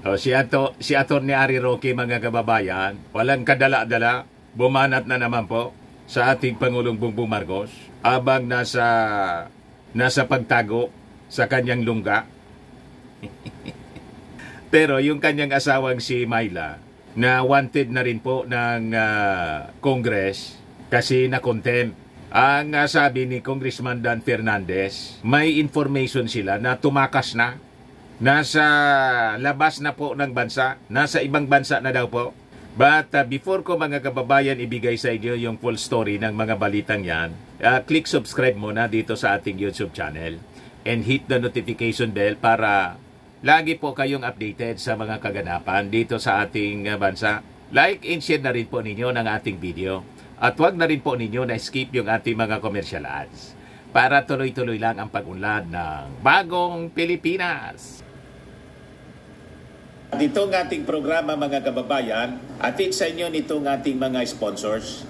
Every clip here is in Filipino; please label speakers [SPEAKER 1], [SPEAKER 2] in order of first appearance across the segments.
[SPEAKER 1] O, si Atty. Harry Roque, mga kababayan, walang kadala-dala, bumanat na naman po sa ating Pangulong Bongbong Marcos habang nasa pagtago sa kanyang lungga. Pero yung kanyang asawang si Myla, na wanted na rin po ng Congress kasi na-contempt. Ang sabi ni Congressman Dan Fernandez, may information sila na tumakas na. Nasa labas na po ng bansa. Nasa ibang bansa na daw po. But before ko mga kababayan ibigay sa inyo yung full story ng mga balitang yan, click subscribe muna dito sa ating YouTube channel and hit the notification bell para lagi po kayong updated sa mga kaganapan dito sa ating bansa. Like and share na rin po ninyo ng ating video. At huwag na rin po ninyo na skip yung ating mga commercial ads para tuloy-tuloy lang ang pag-unlad ng Bagong Pilipinas. Itong ating programa mga kababayan, atid sa inyo nitong ating mga sponsors.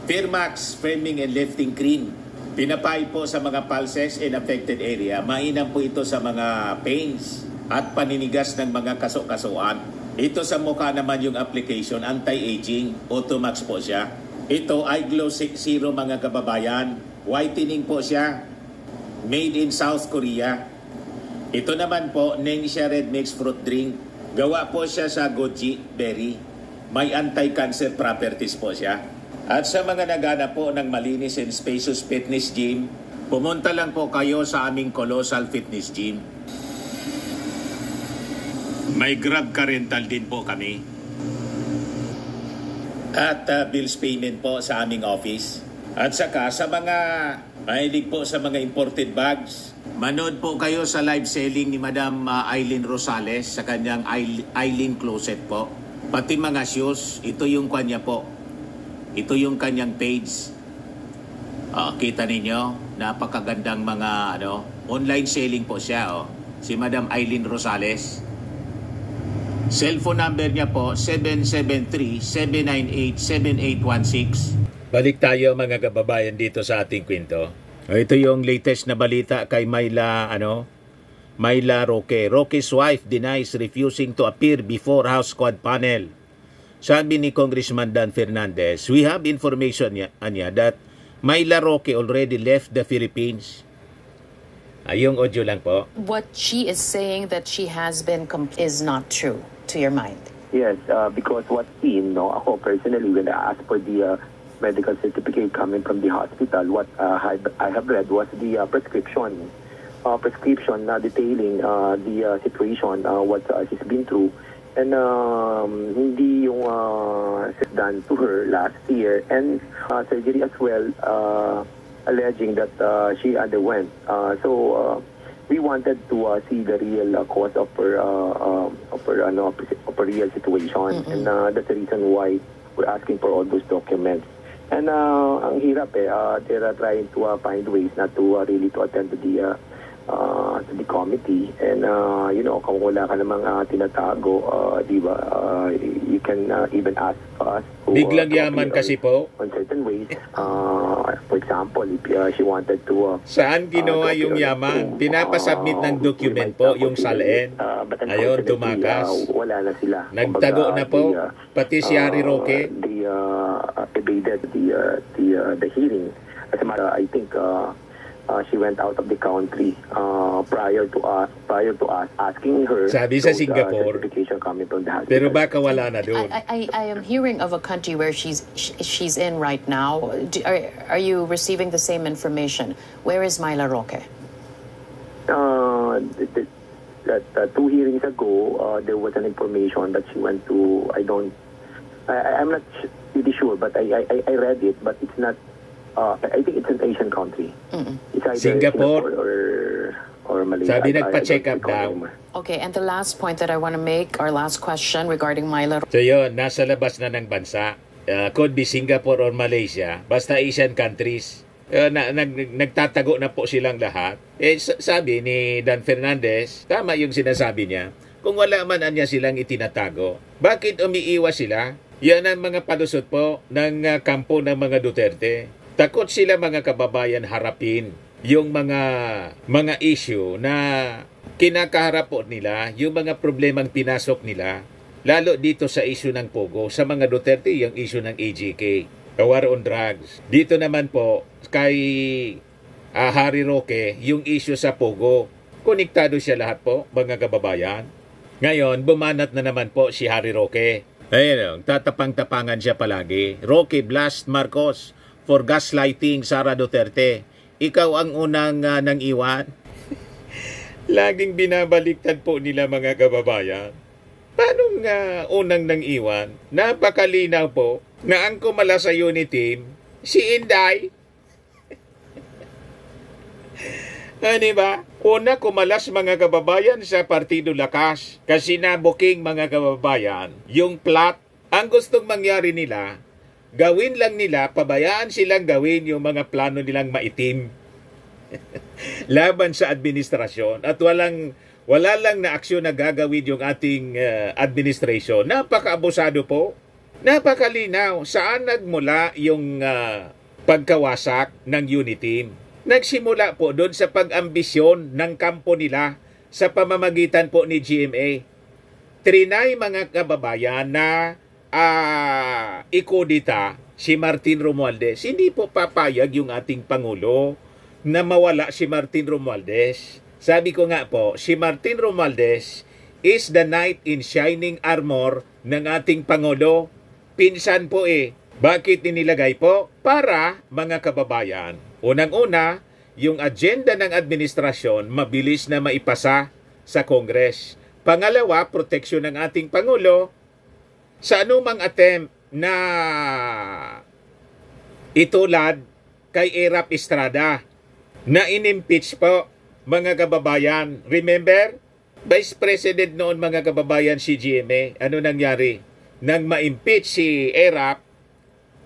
[SPEAKER 1] Firmax Firming and Lifting Cream. Pinapay po sa mga pulses in affected area. Mainam po ito sa mga pains at paninigas ng mga kaso-kasuan. Ito sa mukha naman yung application, anti-aging, Automax po siya. Ito ay Glow Zero mga kababayan. Whitening po siya. Made in South Korea. Ito naman po, Nengxia Red Mix Fruit Drink. Gawa po siya sa goji berry. May anti-cancer properties po siya. At sa mga nagana po ng malinis and spacious fitness gym, pumunta lang po kayo sa aming Colossal Fitness Gym. May Grab car rental din po kami. At bills payment po sa aming office. At saka sa mga mahilig po sa mga imported bags, manood po kayo sa live selling ni Madam Eileen Rosales sa kanyang Eileen Closet po. Pati mga shoes, ito yung kanya po. Ito yung kanyang page. Kita ninyo, napakagandang mga online selling po siya. Si Madam Eileen Rosales. Cellphone number niya po, 773-798-7816. Balik tayo mga kababayan dito sa ating kwento. Ito yung latest na balita kay Myla Roque. Roque's wife denies refusing to appear before House Quad panel. Sabi ni Congressman Dan Fernandez, we have information niya that Myla Roque already left the Philippines. Yung audio lang po.
[SPEAKER 2] What she is saying that she has been is not true to your mind.
[SPEAKER 3] Yes, because what's in, ako personally, when I asked for the medical certificate coming from the hospital, what I have read was the prescription detailing the situation, what she's been through. And hindi yung done to her last year, and surgery as well, alleging that she underwent. So we wanted to see the real cause of her real situation, and that's the reason why we're asking for all those documents. And ang hirap they're trying to find ways not to really to attend to the committee, and kung wala ka namang tinatago, di ba, you can even ask us to,
[SPEAKER 1] biglang yaman kasi po
[SPEAKER 3] on certain ways. For example, if she wanted to
[SPEAKER 1] saan ginawa yung yaman? Pinapasubmit ng document po yung SALN. Ayun, tumakas.
[SPEAKER 3] Wala na sila.
[SPEAKER 1] Nagtago na po. Pati si Harry Roque.
[SPEAKER 3] Evaded the hearing. As a matter, I think she went out of the country prior to us asking her.
[SPEAKER 1] Sabi sa Singapore.
[SPEAKER 3] Coming from the hospital.
[SPEAKER 1] Pero baka wala na doon.
[SPEAKER 2] I am hearing of a country where she's in right now. Are you receiving the same information? Where is Myla Roque?
[SPEAKER 3] Two hearings ago, there was an information that she went to. I'm not really sure, but I read it, but it's not. I think it's an Asian country. It's either
[SPEAKER 1] Singapore
[SPEAKER 3] or Malaysia.
[SPEAKER 1] Sabi nagpa-check up daw.
[SPEAKER 2] Okay, and the last point that I want to make, our last question regarding Myla.
[SPEAKER 1] So yun, nasa labas na ng bansa. Could be Singapore or Malaysia. Basta Asian countries. Nagtatago na po silang lahat. Sabi ni Dan Fernandez, tama yung sinasabi niya. Kung wala man anya silang itinatago, bakit umiiwas sila? Yan ang mga palusot po ng kampo ng mga Duterte. Takot sila mga kababayan harapin yung mga issue na kinakaharap po nila yung mga problemang pinasok nila, lalo dito sa issue ng Pogo. Sa mga Duterte, yung issue ng AGK, the war on drugs. Dito naman po, kay Harry Roque, yung issue sa Pogo. Konektado siya lahat po, mga kababayan. Ngayon, bumanat na naman po si Harry Roque. Ayun, tatapang-tapangan siya palagi. Roque blast Marcos for gaslighting Sara Duterte. Ikaw ang unang nang iwan. Laging binabaliktad po nila, mga kababayan. Paano nga unang nang iwan? Napakalinaw po na ang kumala sa unit team, si Inday. Diba? Una, kumalas mga kababayan sa Partido Lakas kasi nabuking mga kababayan yung plot. Ang gustong mangyari nila, gawin lang nila, pabayaan silang gawin yung mga plano nilang maitim laban sa administrasyon at wala lang na aksyon na gagawin yung ating administration. Napaka-abusado po. Napakalinaw. Saan nagmula yung pagkawasak ng unit team? Nagsimula po doon sa pag-ambisyon ng kampo nila sa pamamagitan po ni GMA. Trinay mga kababayan na ikodita si Martin Romualdez. Hindi po papayag yung ating Pangulo na mawala si Martin Romualdez. Sabi ko nga po, si Martin Romualdez is the knight in shining armor ng ating Pangulo. Pinsan po Bakit inilagay po? Para mga kababayan. Unang-una, yung agenda ng administrasyon mabilis na maipasa sa Congress. Pangalawa, proteksyon ng ating Pangulo sa anumang attempt na itulad kay Erap Estrada na inimpeach po, mga kababayan. Remember, Vice President noon, mga kababayan, si GMA. Ano nangyari? Nang ma-impeach si Erap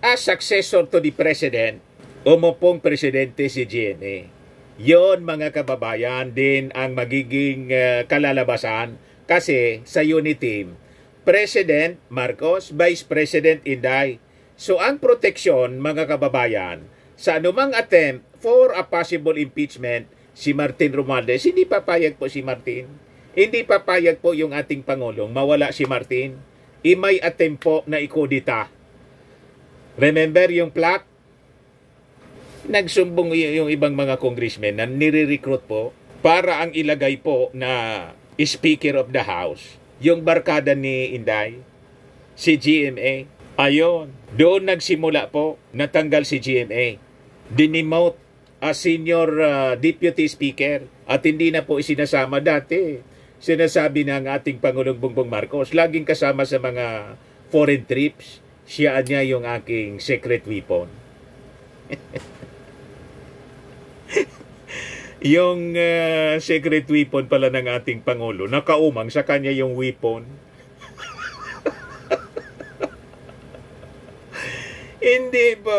[SPEAKER 1] as successor to the President, umupong presidente si GMA. Yon, mga kababayan, din ang magiging kalalabasan kasi sa unit team, President Marcos, Vice President Inday. So ang proteksyon, mga kababayan, sa anumang attempt for a possible impeachment, si Martin Romualdez, hindi papayag po si Martin. Hindi papayag po yung ating Pangulong mawala si Martin. May attempt po na ikodita. Remember yung plot? Nagsumbong yung ibang mga congressmen na nire-recruit po para ang ilagay po na Speaker of the House, yung barkada ni Inday, si GMA. Ayon, doon nagsimula po, natanggal si GMA. Dinimote as senior deputy speaker at hindi na po isinasama dati. Sinasabi ng ating Pangulong Bongbong Marcos, laging kasama sa mga foreign trips, siya niya yung aking secret weapon. Yung secret weapon pala ng ating Pangulo, nakaumang sa kanya yung weapon. Hindi po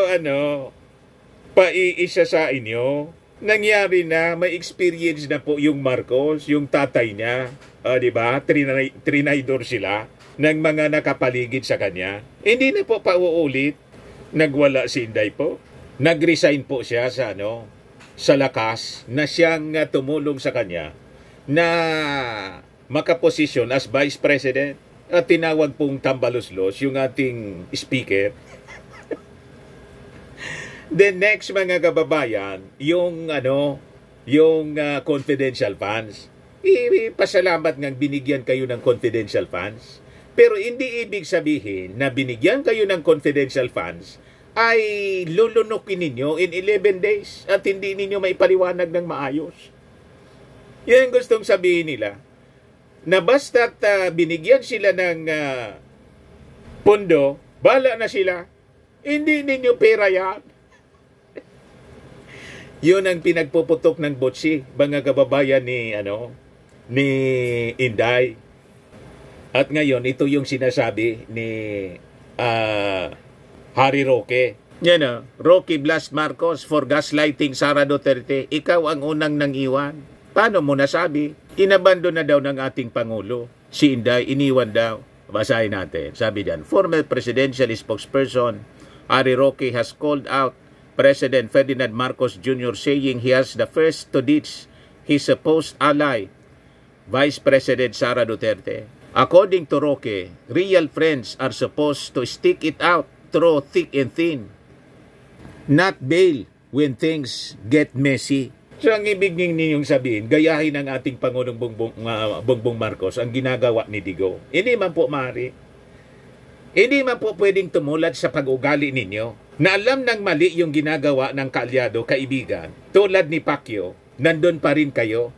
[SPEAKER 1] paiisa sa inyo. Nangyari na, may experience na po yung Marcos, yung tatay niya, di ba? Trinaydor sila ng mga nakapaligid sa kanya. Hindi na po pauulit. Nagwala si Inday po. Nag-resign po siya sa sa Lakas na siyang tumulong sa kanya na makaposisyon as Vice President at tinawag pong tambaluslos yung ating speaker. Then next, mga kababayan, yung confidential funds. Pasalamat nga binigyan kayo ng confidential funds. Pero hindi ibig sabihin na binigyan kayo ng confidential funds ay lulunukin ninyo in 11 days at hindi ninyo maipaliwanag ng maayos. Yan ang gustong sabihin nila. Na basta't binigyan sila ng pondo, bala na sila. Hindi ninyo pera yan. Yun ang pinagpuputok ng botsi, mga kababayan ni Inday. At ngayon, ito yung sinasabi ni Harry Roque. Yan Roque Blas Marcos for gaslighting Sara Duterte. Ikaw ang unang nang iwan. Paano mo nasabi? Inabando na daw ng ating Pangulo. Si Inday, iniwan daw. Basahin natin. Sabi diyan, former presidential spokesperson Harry Roque has called out President Ferdinand Marcos Jr. saying he has the first to ditch his supposed ally Vice President Sara Duterte. According to Roque, real friends are supposed to stick it out through thick and thin, not bail when things get messy. So ang ibig ninyong sabihin, gayahin ang ating Pangulong Bongbong Marcos ang ginagawa ni Digong. Hindi man po maaari. Hindi man po pwedeng tumulad sa pag-ugali ninyo na alam ng mali yung ginagawa ng kaalyado, kaibigan, tulad ni Pacquiao, nandun pa rin kayo.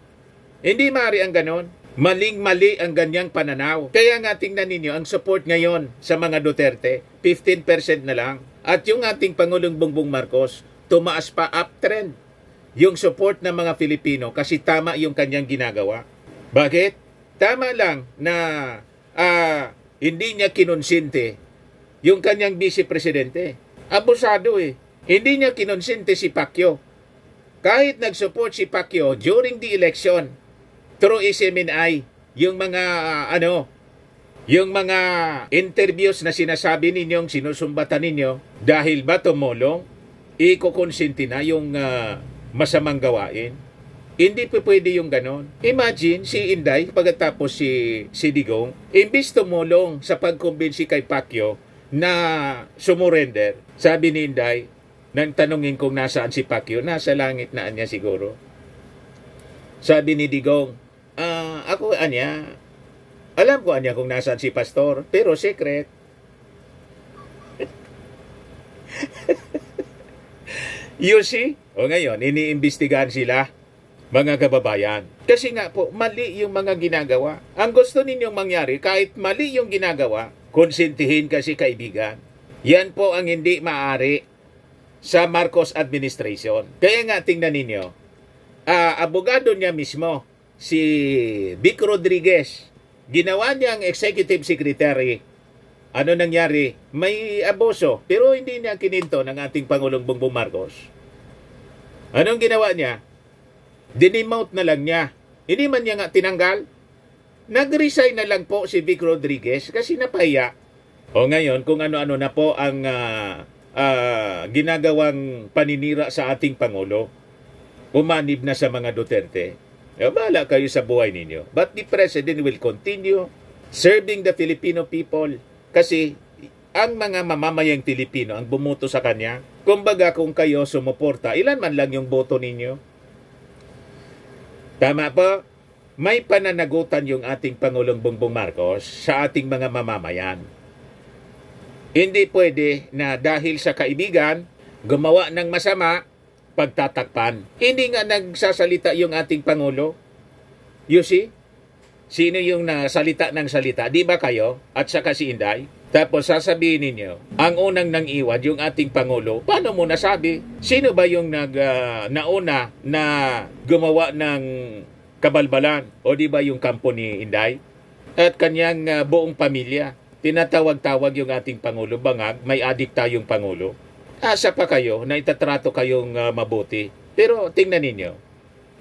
[SPEAKER 1] Hindi maaari ang ganon. Maling-mali ang ganyang pananaw. Kaya nga tingnan ninyo, ang support ngayon sa mga Duterte, 15% na lang. At yung ating Pangulong Bongbong Marcos, tumaas pa uptrend yung support ng mga Filipino kasi tama yung kanyang ginagawa. Bakit? Tama lang na hindi niya kinonsinte yung kanyang vice-presidente. Abusado eh. Hindi niya kinonsinte si Pacquiao. Kahit nag-support si Pacquiao during the election, through SMNI, yung mga yung mga interviews na sinasabi ninyong sinusumbatan ninyo, dahil ba tumulong, ikukonsinti na yung masamang gawain. Hindi pa pwede yung ganon. Imagine si Inday, pagkatapos si Digong, imbis tumulong sa pagkumbinsi kay Pacquiao na sumurrender, sabi ni Inday, nang tanungin kung nasaan si Pacquiao, nasa langit na niya siguro. Sabi ni Digong, ako alam ko kung nasaan si Pastor, pero secret. You see? O ngayon, iniimbestigahan sila, mga kababayan. Kasi nga po, mali yung mga ginagawa. Ang gusto ninyong mangyari, kahit mali yung ginagawa, konsentihin kasi kaibigan. Yan po ang hindi maaari sa Marcos administration. Kaya nga tingnan ninyo, abogado niya mismo, si Vic Rodriguez, ginawa niyang executive secretary. Ano nangyari? May abuso, pero hindi niya kininto ng ating Pangulong Bongbong Marcos. Anong ginawa niya? Dinemote na lang niya. Hindi man niya nga tinanggal. Nag-resign na lang po si Vic Rodriguez kasi napahiya. O ngayon, kung ano-ano na po ang ginagawang paninira sa ating Pangulo, umanib na sa mga Duterte. Bahala kayo sa buhay ninyo. But the President will continue serving the Filipino people kasi ang mga mamamayang Pilipino ang bumoto sa kanya. Kumbaga kung kayo sumuporta, ilan man lang yung boto ninyo. Tama po, may pananagutan yung ating Pangulong Bongbong Marcos sa ating mga mamamayan. Hindi pwede na dahil sa kaibigan, gumawa ng masama, pagtatakpan. Hindi nga nagsasalita yung ating Pangulo. You see? Sino yung nasalita ng salita? Di ba kayo? At saka si Inday? Tapos sasabihin ninyo, ang unang nang iwan yung ating Pangulo. Paano mo nasabi? Sino ba yung nauna na gumawa ng kabalbalan? O di ba yung kampo ni Inday? At kanyang buong pamilya. Tinatawag-tawag yung ating Pangulo. Bangag, may adik tayong Pangulo. Asa pa kayo na itatrato kayong mabuti. Pero tingnan ninyo,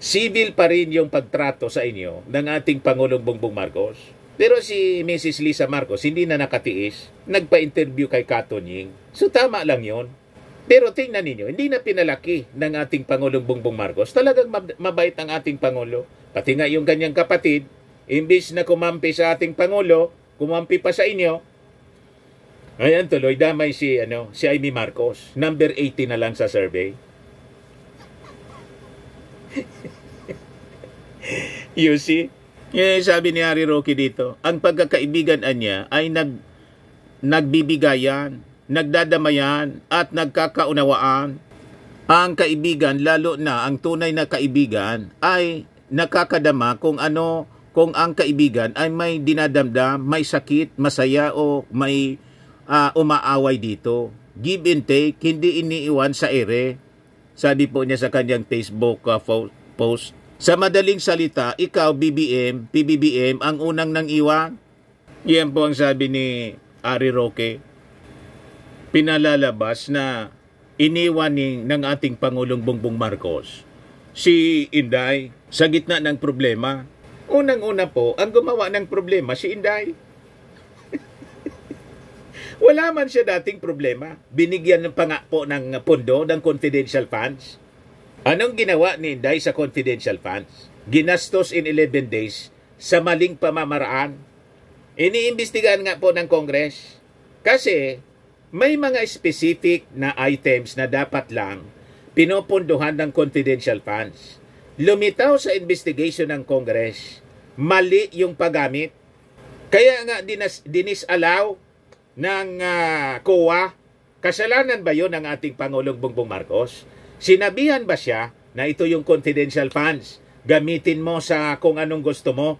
[SPEAKER 1] civil pa rin yung pagtrato sa inyo ng ating Pangulong Bongbong Marcos. Pero si Mrs. Lisa Marcos hindi na nakatiis, nagpa-interview kay Katonying. So tama lang yon. Pero tingnan ninyo, hindi na pinalaki ng ating Pangulong Bongbong Marcos. Talagang mabait ang ating Pangulo. Pati nga yung kanyang kapatid, imbis na kumampi sa ating Pangulo, kumampi pa sa inyo. Ayan tuloy, damay si Amy Marcos. Number 80 na lang sa survey. You see? Sabi ni Harry Roque dito, ang pagkakaibigan niya ay nagbibigayan, nagdadamayan, at nagkakaunawaan. Ang kaibigan, lalo na ang tunay na kaibigan, ay nakakadama kung ang kaibigan ay may dinadamdam, may sakit, masaya, o may umaaway dito. Give and take, hindi iniiwan sa ere. Sabi po niya sa kanyang Facebook post. Sa madaling salita, ikaw, PBBM, ang unang nang iwan. Yan po ang sabi ni Harry Roque. Pinalalabas na iniwan ng ating Pangulong Bongbong Marcos si Inday sa gitna ng problema. Unang-una po, ang gumawa ng problema si Inday. Wala man siya dating problema. Binigyan pa nga po ng pondo ng confidential funds. Anong ginawa ni Inday sa confidential funds? Ginastos in 11 days sa maling pamamaraan. Iniimbestigahan nga po ng Congress kasi may mga specific na items na dapat lang pinopondohan ng confidential funds. Lumitaw sa investigation ng Congress, mali yung paggamit. Kaya nga dinisallow ng COA. Kasalanan ba yun ng ating Pangulong Bongbong Marcos? Sinabihan ba siya na ito yung confidential funds? Gamitin mo sa kung anong gusto mo?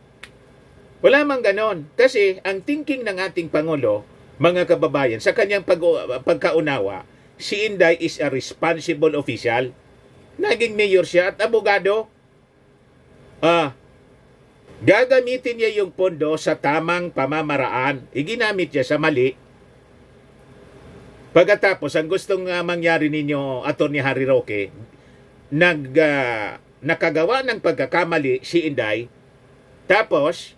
[SPEAKER 1] Wala mang ganon. Kasi ang thinking ng ating Pangulo, mga kababayan, sa kanyang pagkaunawa, si Inday is a responsible official. Naging mayor siya at abogado. Gagamitin niya yung pondo sa tamang pamamaraan. Iginamit niya sa mali. Pagkatapos, ang gustong mangyari ninyo, Atty. Harry Roque, nakagawa ng pagkakamali si Inday, tapos,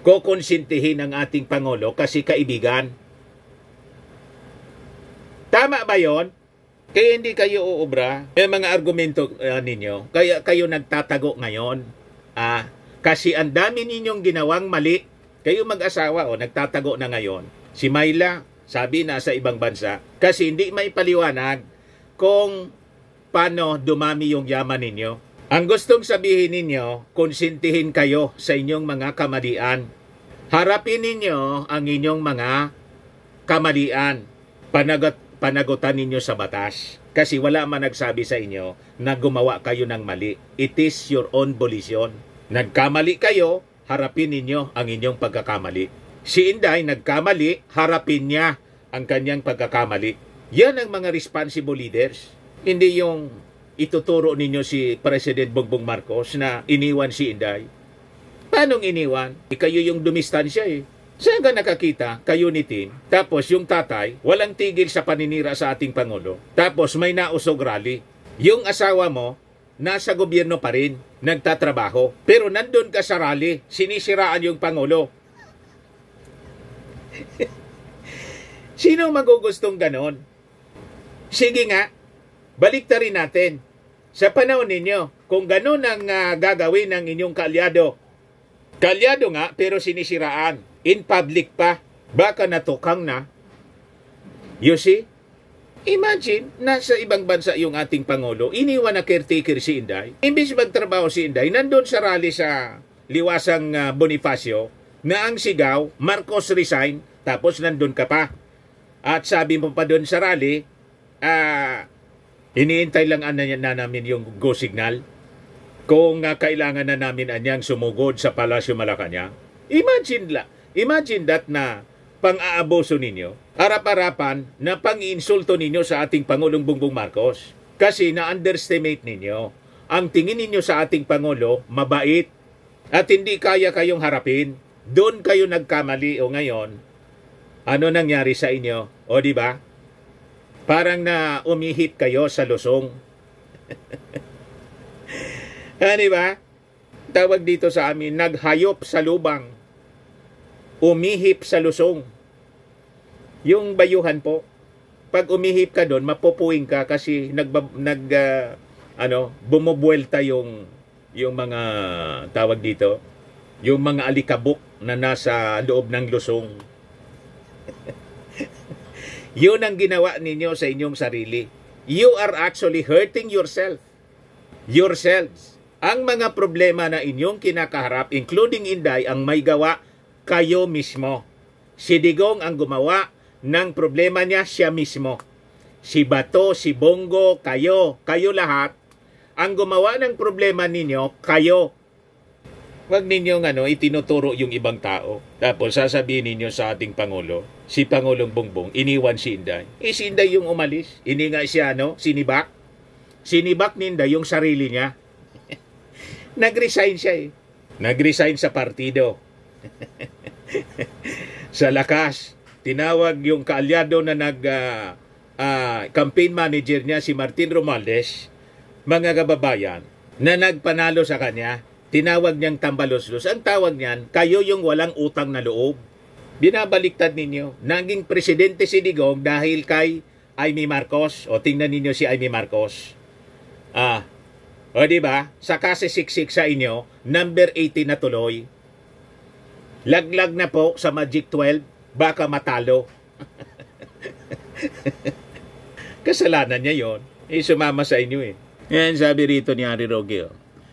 [SPEAKER 1] kukonsintihin ng ating Pangulo kasi kaibigan. Tama ba yon? Kaya hindi kayo uubra. May mga argumento ninyo. Kaya kayo nagtatago ngayon. Kasi ang dami ninyong ginawang mali. Kayo mag-asawa nagtatago na ngayon. Si Myla, sabi nasa ibang bansa. Kasi hindi may paliwanag kung paano dumami yung yaman ninyo. Ang gustong sabihin ninyo, konsintihin kayo sa inyong mga kamalian. Harapin ninyo ang inyong mga kamalian. Panagutan ninyo sa batas. Kasi wala man nagsabi sa inyo na gumawa kayo ng mali. It is your own volition. Nagkamali kayo, harapin ninyo ang inyong pagkakamali. Si Inday nagkamali, harapin niya ang kanyang pagkakamali. Yan ang mga responsible leaders. Hindi yung ituturo ninyo si President Bongbong Marcos na iniwan si Inday. Paanong iniwan? Kayo yung dumistansya Saan ka nakakita? Kayo ni Tin. Tapos yung tatay, walang tigil sa paninira sa ating Pangulo. Tapos may nausog rally. Yung asawa mo, nasa gobyerno pa rin, nagtatrabaho. Pero nandun ka sa rally, sinisiraan yung Pangulo. Sino magugustong ganon? Sige nga, baliktarin natin. Sa panahon ninyo, kung ganon ang gagawin ng inyong kaalyado nga pero sinisiraan, in public pa, baka natukang na. You see? Imagine, nasa ibang bansa yung ating Pangulo, iniwan na caretaker si Inday. Imbis magtrabaho si Inday, nandun sa rally sa Liwasang Bonifacio, na ang sigaw, Marcos resign, tapos nandun ka pa. At sabi mo pa doon sa rally, iniintay lang na namin yung go signal kung kailangan na namin anyang sumugod sa Palasyo Malacanang. Imagine that na pang-aaboso ninyo, harap-harapan na pang-iinsulto ninyo sa ating Pangulong Bongbong Marcos. Kasi na-underestimate ninyo. Ang tingin ninyo sa ating Pangulo, mabait at hindi kaya kayong harapin. Doon kayo nagkamali o ngayon, ano nangyari sa inyo? O di ba? Parang na umihip kayo sa lusong. Di ba? Tawag dito sa amin, naghayop sa lubang. Umihip sa lusong. Yung bayuhan po, pag umihip ka doon, mapupuwing ka kasi bumubuelta yung mga tawag dito, yung mga alikabok na nasa loob ng lusong. Yun ang ginawa ninyo sa inyong sarili. You are actually hurting yourselves. Ang mga problema na inyong kinakaharap, including Inday, ang may gawa, kayo mismo. Si Digong ang gumawa ng problema niya, siya mismo. Si Bato, si Bongo, kayo lahat, ang gumawa ng problema ninyo, kayo. Huwag ninyong itinuturo yung ibang tao. Tapos sasabihin ninyo sa ating Pangulo, si Pangulong Bongbong, iniwan si Inday. Si Inday yung umalis. Hindi nga siya, sinibak. Sinibak ni Inday yung sarili niya. Nag-resign siya Nag-resign sa partido. Sa lakas, tinawag yung kaalyado na campaign manager niya, si Martin Romualdez, mga kababayan, na nagpanalo sa kanya. Tinawag niyang tambalos-los. Ang tawag niyan, kayo yung walang utang na loob. Binabaliktad ninyo. Naging presidente si Digong dahil kay Amy Marcos. O tingnan ninyo si Amy Marcos. O diba? Sa kasi siksik sa inyo, number 80 na tuloy. Laglag na po sa Magic 12, baka matalo. Kasalanan niya yon. Sumama sa inyo eh. Yan sabi rito ni Harry Roque.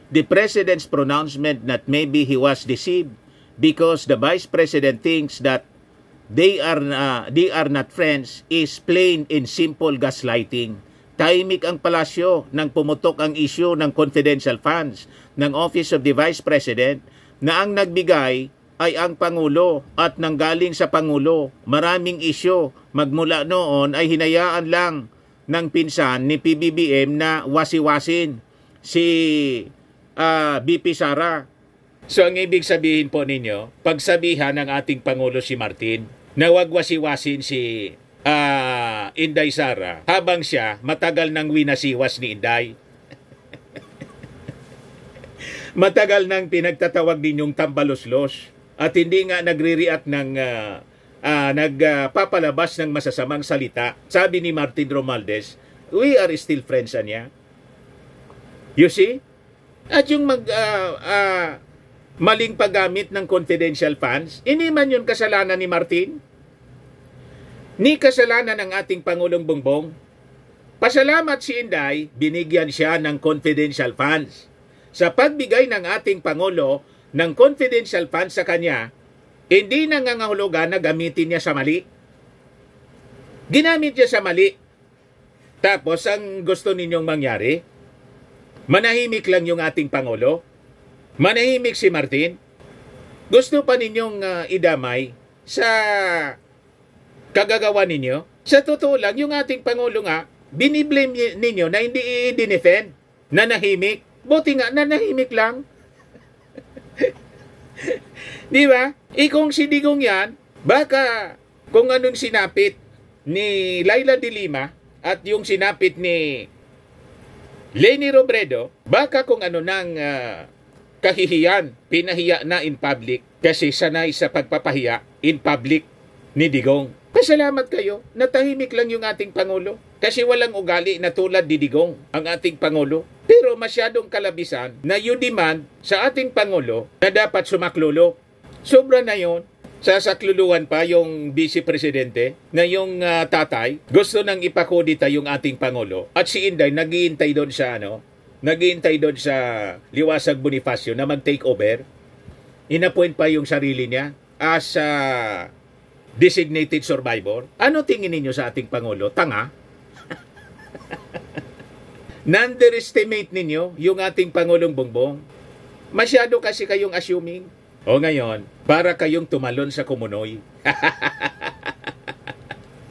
[SPEAKER 1] The President's pronouncement that maybe he was deceived because the Vice President thinks that they are not friends is plain and simple gaslighting. Tahimik ang palasyo nang pumutok ang issue ng confidential funds ng Office of the Vice President na ang nagbigay ay ang Pangulo at nanggaling sa Pangulo. Maraming issue magmula noon ay hinayaan lang ng pinsan ni PBBM na wasiwasin si BP Sara. So ang ibig sabihin po ninyo, pagsabihan ng ating Pangulo si Martin na wag wasiwasin si Inday Sara habang siya matagal nang winasiwas ni Inday. Matagal nang pinagtatawag ninyong tambaloslos at hindi nga nagre-react ng nagpapalabas ng masasamang salita. Sabi ni Martin Romualdez, we are still friends niya. You see? At yung maling paggamit ng confidential funds, hindi man yun kasalanan ni Martin. Ni kasalanan ng ating Pangulong Bongbong. Pasalamat si Inday, binigyan siya ng confidential funds. Sa pagbigay ng ating Pangulo ng confidential funds sa kanya, hindi nangangahulugan na gamitin niya sa mali. Ginamit niya sa mali. Tapos, ang gusto ninyong mangyari, manahimik lang yung ating Pangulo. Manahimik si Martin. Gusto pa ninyong idamay sa kagagawa ninyo. Sa totoo lang, yung ating Pangulo nga, biniblame ninyo na hindi i-defend, nanahimik. Buti nga, nanahimik lang. Di ba? Kung si Digong yan, baka kung anong sinapit ni Laila de Lima at yung sinapit ni Leni Robredo, baka kung ano nang kahihiyan, pinahiya na in public kasi sanay sa pagpapahiya in public ni Digong. Pasalamat kayo, natahimik lang yung ating Pangulo kasi walang ugali na tulad ni Digong ang ating Pangulo. Pero masyadong kalabisan na you demand sa ating Pangulo na dapat sumaklulo. Sobra na yun. Sasakluluhan pa yung Vice Presidente na yung tatay. Gusto nang ipakodita yung ating Pangulo. At si Inday naghihintay doon sa naghihintay doon sa Liwasag Bonifacio na mag-take over. Inappoint pa yung sarili niya as designated survivor. Ano tingin ninyo sa ating Pangulo? Tanga? Underestimate ninyo yung ating Pangulong Bongbong. Masyado kasi kayong assuming. O ngayon, para kayong tumalon sa Kumunoy.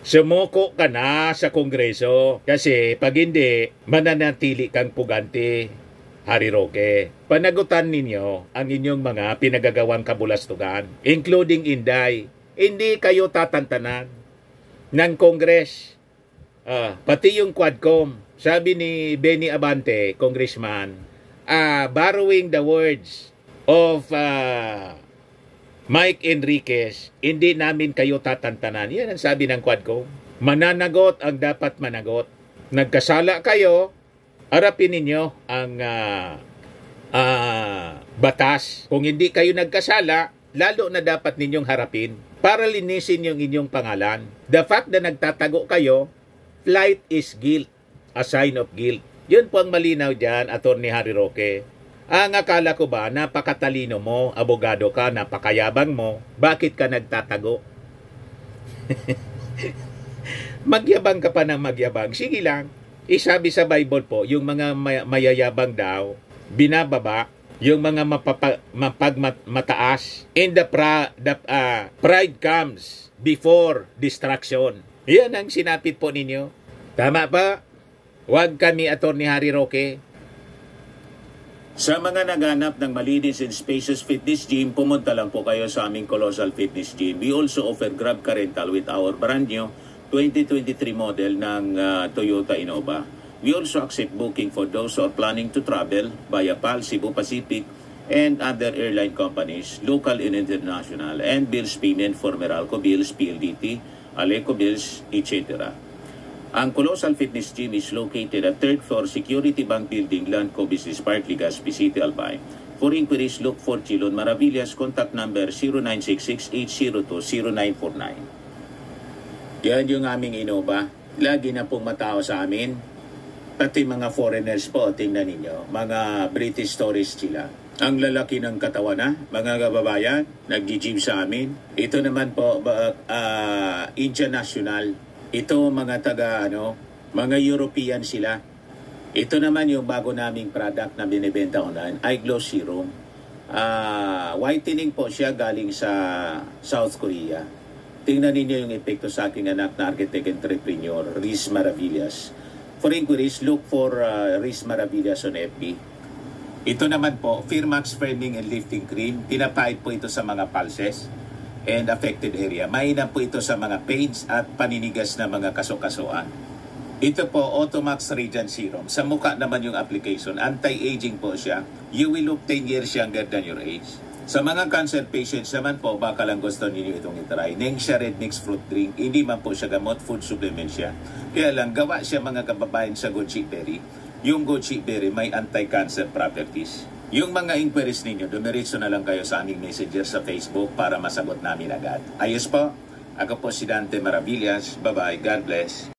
[SPEAKER 1] Sumuko ka na sa Kongreso. Kasi pag hindi, mananatili kang pugante, Harry Roque. Panagutan ninyo ang inyong mga pinagagawang kabulastugan, including Inday. Hindi kayo tatantanan ng Kongres. Pati yung Quadcom. Sabi ni Benny Abante, Congressman, borrowing the words of Mike Enriquez, hindi namin kayo tatantanan. Yan ang sabi ng Quadcom. Mananagot ang dapat managot. Nagkasala kayo, harapin ninyo ang batas. Kung hindi kayo nagkasala, lalo na dapat ninyong harapin para linisin yung inyong pangalan. The fact na nagtatago kayo, flight is guilt. A sign of guilt. Yun po ang malinaw dyan, Attorney Harry Roque. Ang akala ko ba, napakatalino mo, abogado ka, napakayabang mo, bakit ka nagtatago? Magyabang ka pa ng magyabang. Sige lang. Isabi sa Bible po, yung mga mayayabang daw, binababa, yung mga mataas. And the pride comes before destruction. Yan ang sinapit po ninyo. Tama pa? Huwag kami, Attorney Harry Roque. Sa mga naghanap ng malinis and spacious fitness gym, pumunta lang po kayo sa aming Colossal Fitness Gym. We also offer Grab Car Rental with our brand new 2023 model ng Toyota Innova. We also accept booking for those who are planning to travel via PAL, Cebu Pacific, and other airline companies, local and international, and bills payment for Meralco Bills, PLDT, Aleco Bills, etc. Ang Colossal Fitness Gym is located at 3rd floor Security Bank Building, Landco Business Park, Legazpi City, Albay.
[SPEAKER 4] For inquiries, look for Chilon Maravillas. Contact number 0966-802-0949. Yan yung aming Innova. Lagi na pong matao sa amin. Pati mga foreigners po, tingnan ninyo. Mga British tourists sila. Ang lalaki ng katawan na, mga kababayan, nag-gym sa amin. Ito naman po, Indian National. Ito mga mga European sila. Ito naman yung bago naming product na binibenta online, iGlow Serum. Whitening po siya galing sa South Korea. Tingnan ninyo yung epekto sa aking anak na architect entrepreneur, Riz Maravillas. For inquiries, look for Riz Maravillas on FB. Ito naman po, Firmax Firming and Lifting Cream. Pinapahid po ito sa mga pulses and affected area. Mainam po ito sa mga pains at paninigas na mga kaso-kasuan. Ito po, Automax Radiant Serum. Sa mukha naman yung application. Anti-aging po siya. You will look 10 years younger than your age. Sa mga cancer patients naman po, baka lang gusto ninyo itong itry. Nengxia Red Mix Fruit Drink. Hindi man po siya gamot, food supplement siya. Kaya lang, gawa siya mga kababayan sa goji berry. Yung goji berry may anti-cancer properties. Yung mga inquiries ninyo, dumiritso na lang kayo sa aming messenger sa Facebook para masagot namin agad. Ayos po. Ako po si Dante Maravillas. Bye-bye. God bless.